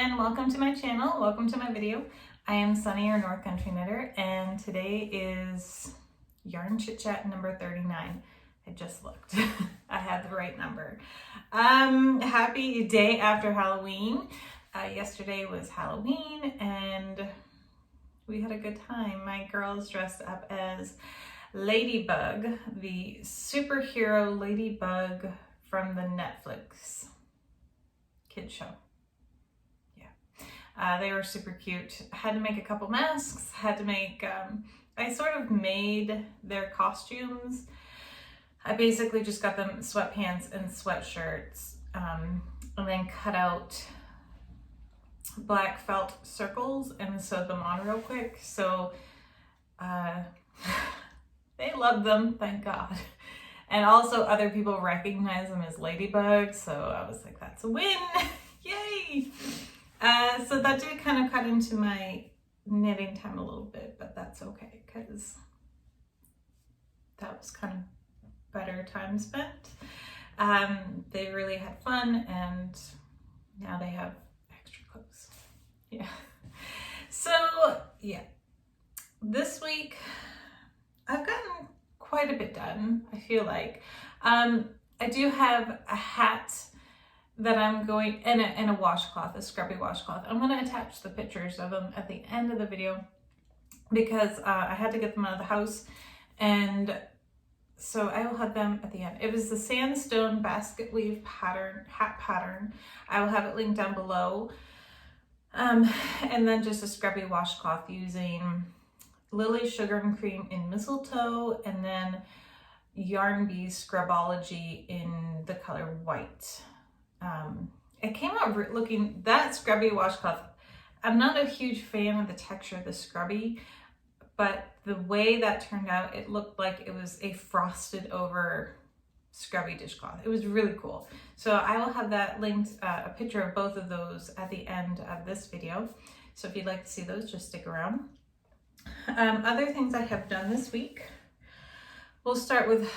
and welcome to my channel. Welcome to my video. I am Sunny, your North Country Knitter, and today is Yarn Chit Chat number 39. I just looked. I had the right number. Happy day after Halloween. Yesterday was Halloween and we had a good time. My girls dressed up as Ladybug, the superhero Ladybug from the Netflix kids show. They were super cute. Had to make a couple masks, had to make, I sort of made their costumes. I basically just got them sweatpants and sweatshirts, and then cut out black felt circles and sewed them on real quick. So they loved them, thank God. And also other people recognize them as Ladybug, so I was like, that's a win, yay! So that did kind of cut into my knitting time a little bit, but that's okay because that was kind of better time spent. They really had fun and now they have extra clothes. Yeah. So yeah, this week I've gotten quite a bit done, I feel like. I do have a hat that I'm going, and a washcloth, a scrubby washcloth. I'm going to attach the pictures of them at the end of the video because I had to get them out of the house, and so I will have them at the end. It was the sandstone basket weave pattern, hat pattern. I will have it linked down below. And then just a scrubby washcloth using Lily Sugar and Cream in Mistletoe, and then Yarn Bee's Scrubology in the color white. It came out looking, that scrubby washcloth, I'm not a huge fan of the texture of the scrubby, but the way that turned out, it looked like it was a frosted over scrubby dishcloth. It was really cool. So I will have that linked, a picture of both of those at the end of this video. So if you'd like to see those, just stick around. Other things I have done this week, we'll start with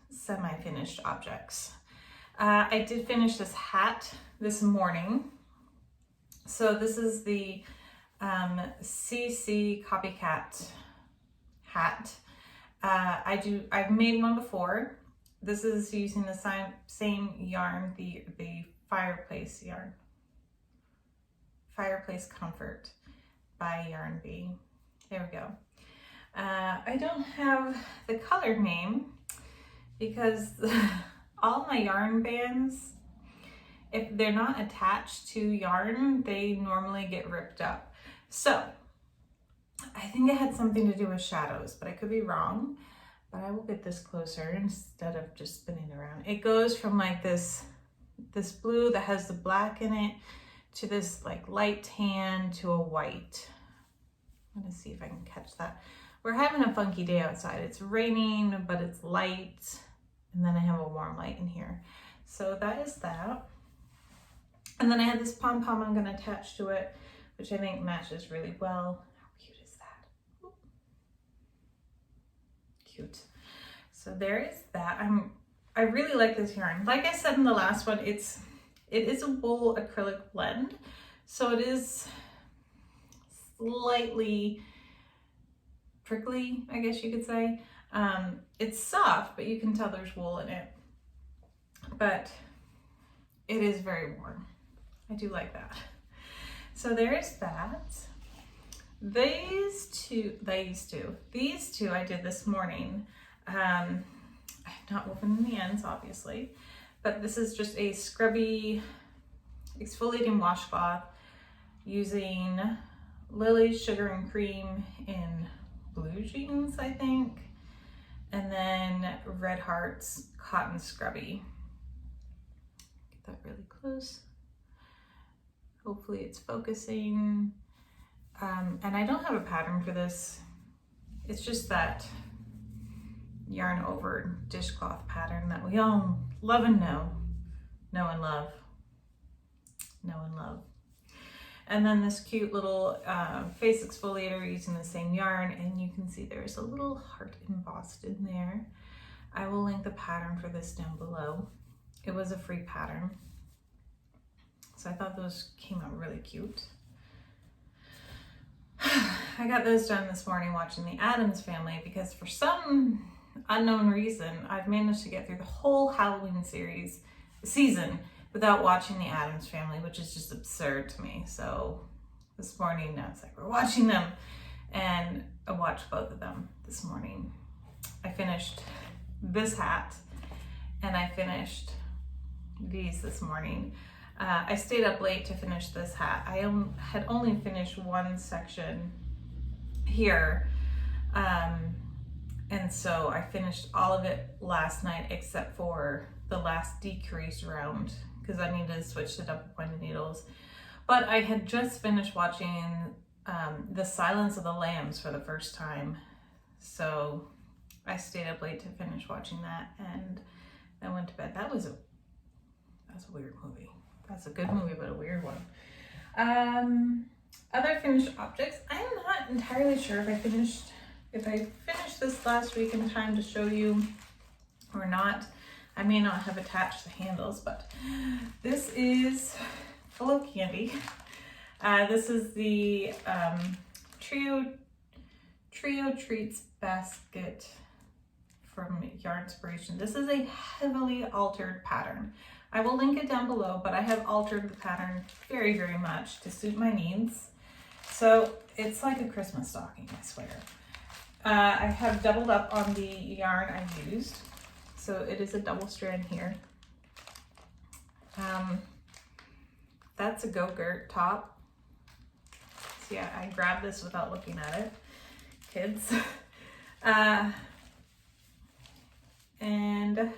semi-finished objects. I did finish this hat this morning. So this is the CC Copycat hat. I've made one before. This is using the same yarn, the fireplace yarn. Fireplace Comfort by Yarn Bee. There we go. I don't have the color name because all my yarn bands, if they're not attached to yarn, they normally get ripped up. So I think it had something to do with shadows, but I could be wrong. But I will get this closer instead of just spinning around. It goes from like this blue that has the black in it to this like light tan to a white. I'm gonna see if I can catch that. We're having a funky day outside. It's raining, but it's light. And then I have a warm light in here. So that is that. And then I have this pom-pom I'm gonna attach to it, which I think matches really well. How cute is that? Ooh. Cute. So there is that. I really like this yarn. Like I said in the last one, it is a wool acrylic blend. So it is slightly prickly, I guess you could say. It's soft, but you can tell there's wool in it. But it is very warm. I do like that. So there's that. These two I did this morning. I have not woven in the ends, obviously, but this is just a scrubby exfoliating washcloth using Lily's Sugar and Cream in blue jeans, I think, and then Red Heart's cotton scrubby. Get that really close. Hopefully it's focusing. And I don't have a pattern for this. It's just that yarn over dishcloth pattern that we all love and know and love. And then this cute little face exfoliator using the same yarn, and you can see there's a little heart embossed in there. I will link the pattern for this down below. It was a free pattern. So I thought those came out really cute. I got those done this morning watching The Addams Family because for some unknown reason, I've managed to get through the whole Halloween season without watching The Addams Family, which is just absurd to me. So this morning, I was like, we're watching them. And I watched both of them this morning. I finished this hat and I finished these this morning. I stayed up late to finish this hat. I had only finished one section here. And so I finished all of it last night except for the last decrease round because I needed to switch it up with my needles. But I had just finished watching The Silence of the Lambs for the first time. So I stayed up late to finish watching that and then went to bed. That's a weird movie. That's a good movie, but a weird one. Other finished objects. I'm not entirely sure if I finished this last week in time to show you or not. I may not have attached the handles, but this is full of candy. This is the Trio Treats basket from Yarnspiration. This is a heavily altered pattern. I will link it down below, but I have altered the pattern very, very much to suit my needs. So it's like a Christmas stocking, I swear. I have doubled up on the yarn I used. So it is a double strand here. That's a Go-Gurt top. So yeah, I grabbed this without looking at it. Kids. And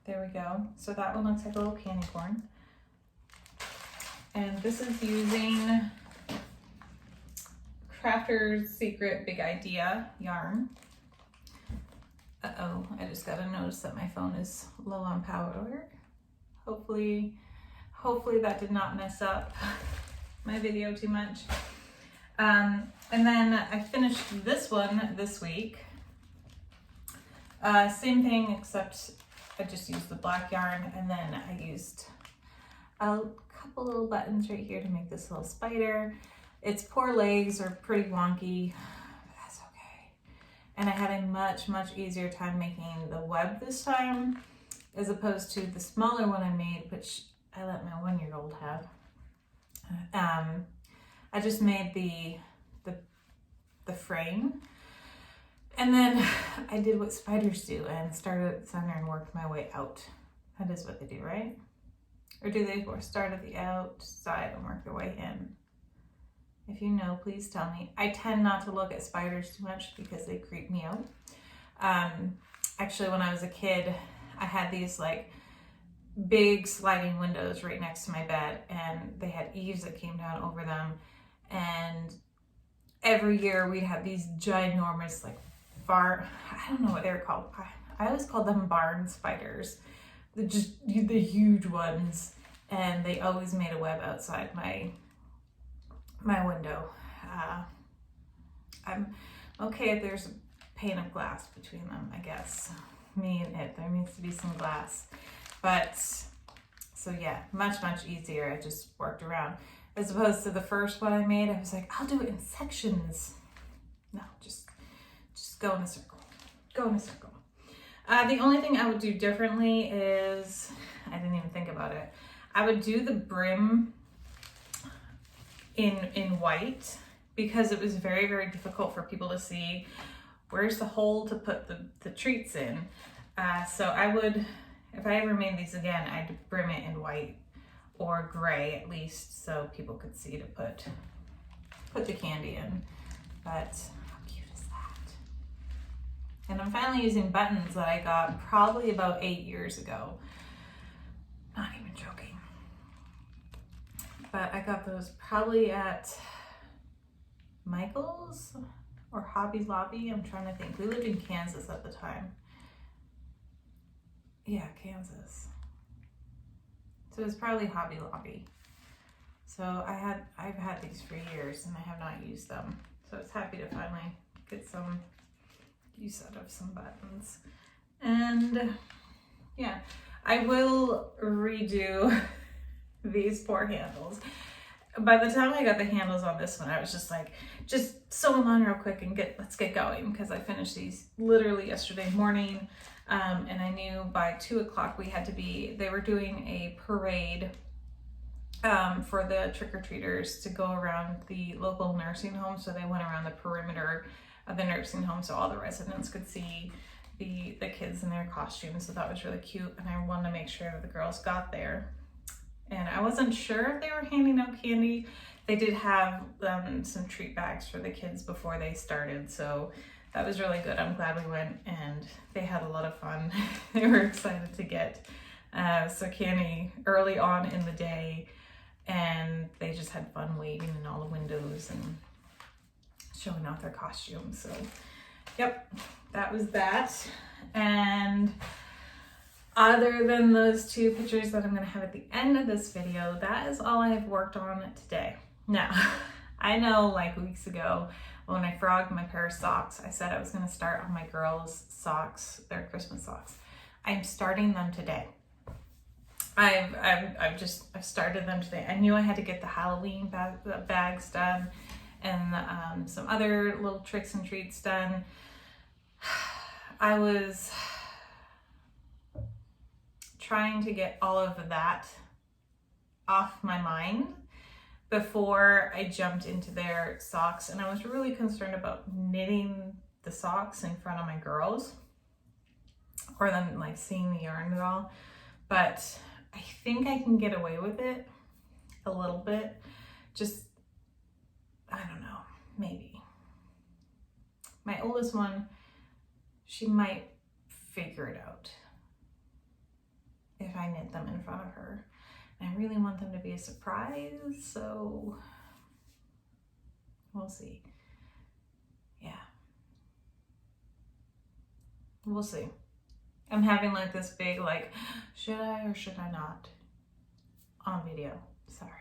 there we go. So that one looks like a little candy corn. And this is using Crafter's Secret Big Idea yarn. Uh-oh, I just got a notice that my phone is low on power. Hopefully that did not mess up my video too much. And then I finished this one this week. Same thing, except I just used the black yarn, and then I used a couple little buttons right here to make this little spider. Its poor legs are pretty wonky, but that's okay. And I had a much, much easier time making the web this time, as opposed to the smaller one I made, which I let my 1-year-old have. I just made the frame. And then I did what spiders do and started at the center and worked my way out. That is what they do, right? Or do they start at the outside and work their way in? If you know, please tell me. I tend not to look at spiders too much because they creep me out. Actually, when I was a kid, I had these like big sliding windows right next to my bed, and they had eaves that came down over them. And every year we'd have these ginormous I don't know what they were called. I always called them barn spiders. They're just the huge ones, and they always made a web outside my window. I'm okay if there's a pane of glass between them, I guess. Me and it, there needs to be some glass. But, so yeah, much, much easier. I just worked around. As opposed to the first one I made, I was like, I'll do it in sections. No, just go in a circle. Go in a circle. The only thing I would do differently is, I didn't even think about it. I would do the brim in white because it was very, very difficult for people to see where's the hole to put the treats in. So I would, if I ever made these again, I'd brim it in white or gray at least so people could see to put the candy in. But and I'm finally using buttons that I got probably about 8 years ago. Not even joking. But I got those probably at Michael's or Hobby Lobby. I'm trying to think. We lived in Kansas at the time. Yeah, Kansas. So it was probably Hobby Lobby. So I've had these for years and I have not used them. So I was happy to finally get some use out of some buttons. And yeah, I will redo These poor handles. By the time I got the handles on this one, I was just like, just sew them on real quick and let's get going, because I finished these literally yesterday morning. And I knew by 2 o'clock they were doing a parade for the trick-or-treaters to go around the local nursing home. So they went around the perimeter of the nursing home so all the residents could see the kids in their costumes. So that was really cute, and I wanted to make sure that the girls got there. And I wasn't sure if they were handing out candy. They did have some treat bags for the kids before they started, so that was really good. I'm glad we went, and they had a lot of fun. They were excited to get some candy early on in the day, and they just had fun waving in all the windows and showing off their costumes. So yep, that was that. And other than those two pictures that I'm going to have at the end of this video, that is all I have worked on today. Now, I know like weeks ago when I frogged my pair of socks, I said I was going to start on my girls' socks, their Christmas socks. I'm starting them today. I've started them today. I knew I had to get the Halloween bags done and some other little tricks and treats done. I was trying to get all of that off my mind before I jumped into their socks, and I was really concerned about knitting the socks in front of my girls or them like seeing the yarn at all. But I think I can get away with it a little bit. Just, I don't know, maybe. My oldest one, she might figure it out if I knit them in front of her. And I really want them to be a surprise, so we'll see. Yeah. We'll see. I'm having like this big like, should I or should I not on video. Sorry.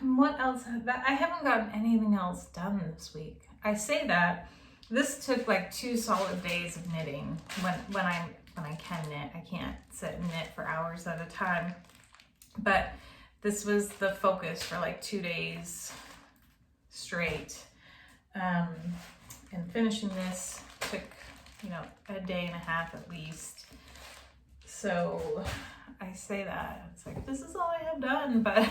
What else? I haven't gotten anything else done this week. I say that. This took like 2 solid days of knitting when I can knit. I can't sit and knit for hours at a time. But this was the focus for like 2 days straight. And finishing this took, a day and a half at least. So I say that it's like, this is all I have done, but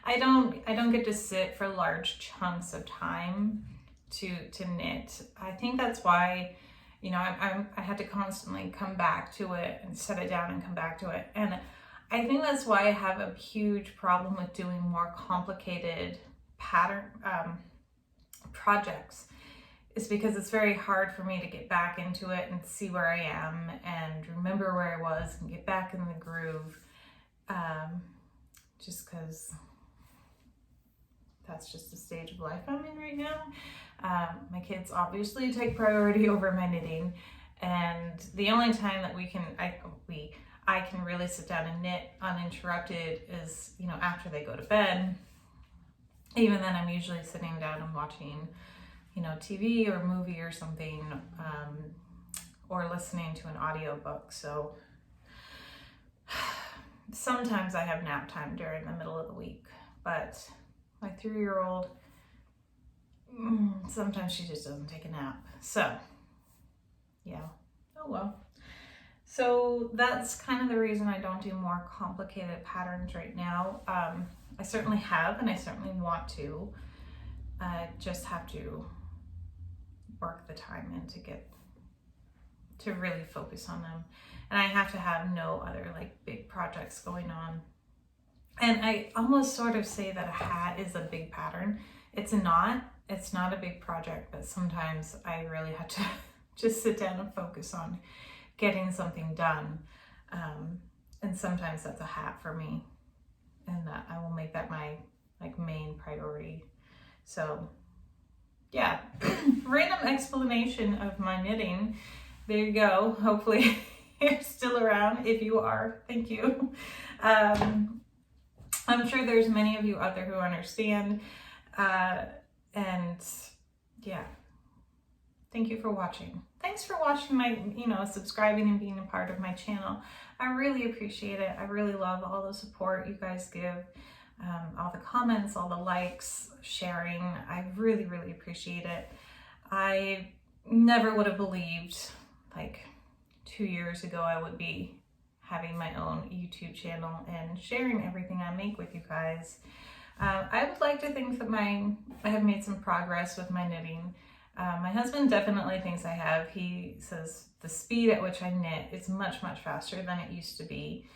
I don't get to sit for large chunks of time to knit. I think that's why, I had to constantly come back to it and set it down and come back to it. And I think that's why I have a huge problem with doing more complicated pattern projects. Is because it's very hard for me to get back into it and see where I am and remember where I was and get back in the groove. Just because that's just the stage of life I'm in right now. My kids obviously take priority over my knitting, and the only time that I can really sit down and knit uninterrupted is, after they go to bed. Even then, I'm usually sitting down and watching TV or movie or something, or listening to an audiobook. So sometimes I have nap time during the middle of the week, but my 3-year-old, sometimes she just doesn't take a nap. So yeah, oh well. So that's kind of the reason I don't do more complicated patterns right now. I certainly have, and I certainly want to. I just have to work the time in to really focus on them. And I have to have no other like big projects going on. And I almost sort of say that a hat is a big pattern. It's not a big project, but sometimes I really have to just sit down and focus on getting something done. And sometimes that's a hat for me, and that I will make that my like main priority. So yeah, random explanation of my knitting. There you go. Hopefully you're still around. If you are, thank you. I'm sure there's many of you out there who understand. And yeah, Thank you for watching. Thanks for watching my, subscribing and being a part of my channel. I really appreciate it. I really love all the support you guys give, all the comments, all the likes, sharing. I really, really appreciate it. I never would have believed, like 2 years ago, I would be having my own YouTube channel and sharing everything I make with you guys. I would like to think that I have made some progress with my knitting. My husband definitely thinks I have. He says the speed at which I knit is much, much faster than it used to be.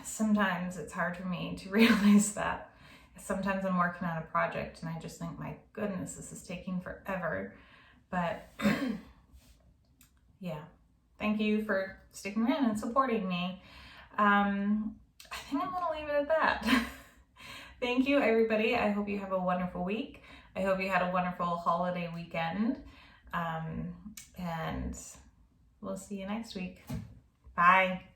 Sometimes it's hard for me to realize that. Sometimes I'm working on a project and I just think, my goodness, this is taking forever. But yeah, thank you for sticking around and supporting me. I think I'm gonna leave it at that. Thank you, everybody. I hope you have a wonderful week. I hope you had a wonderful holiday weekend. And we'll see you next week. Bye.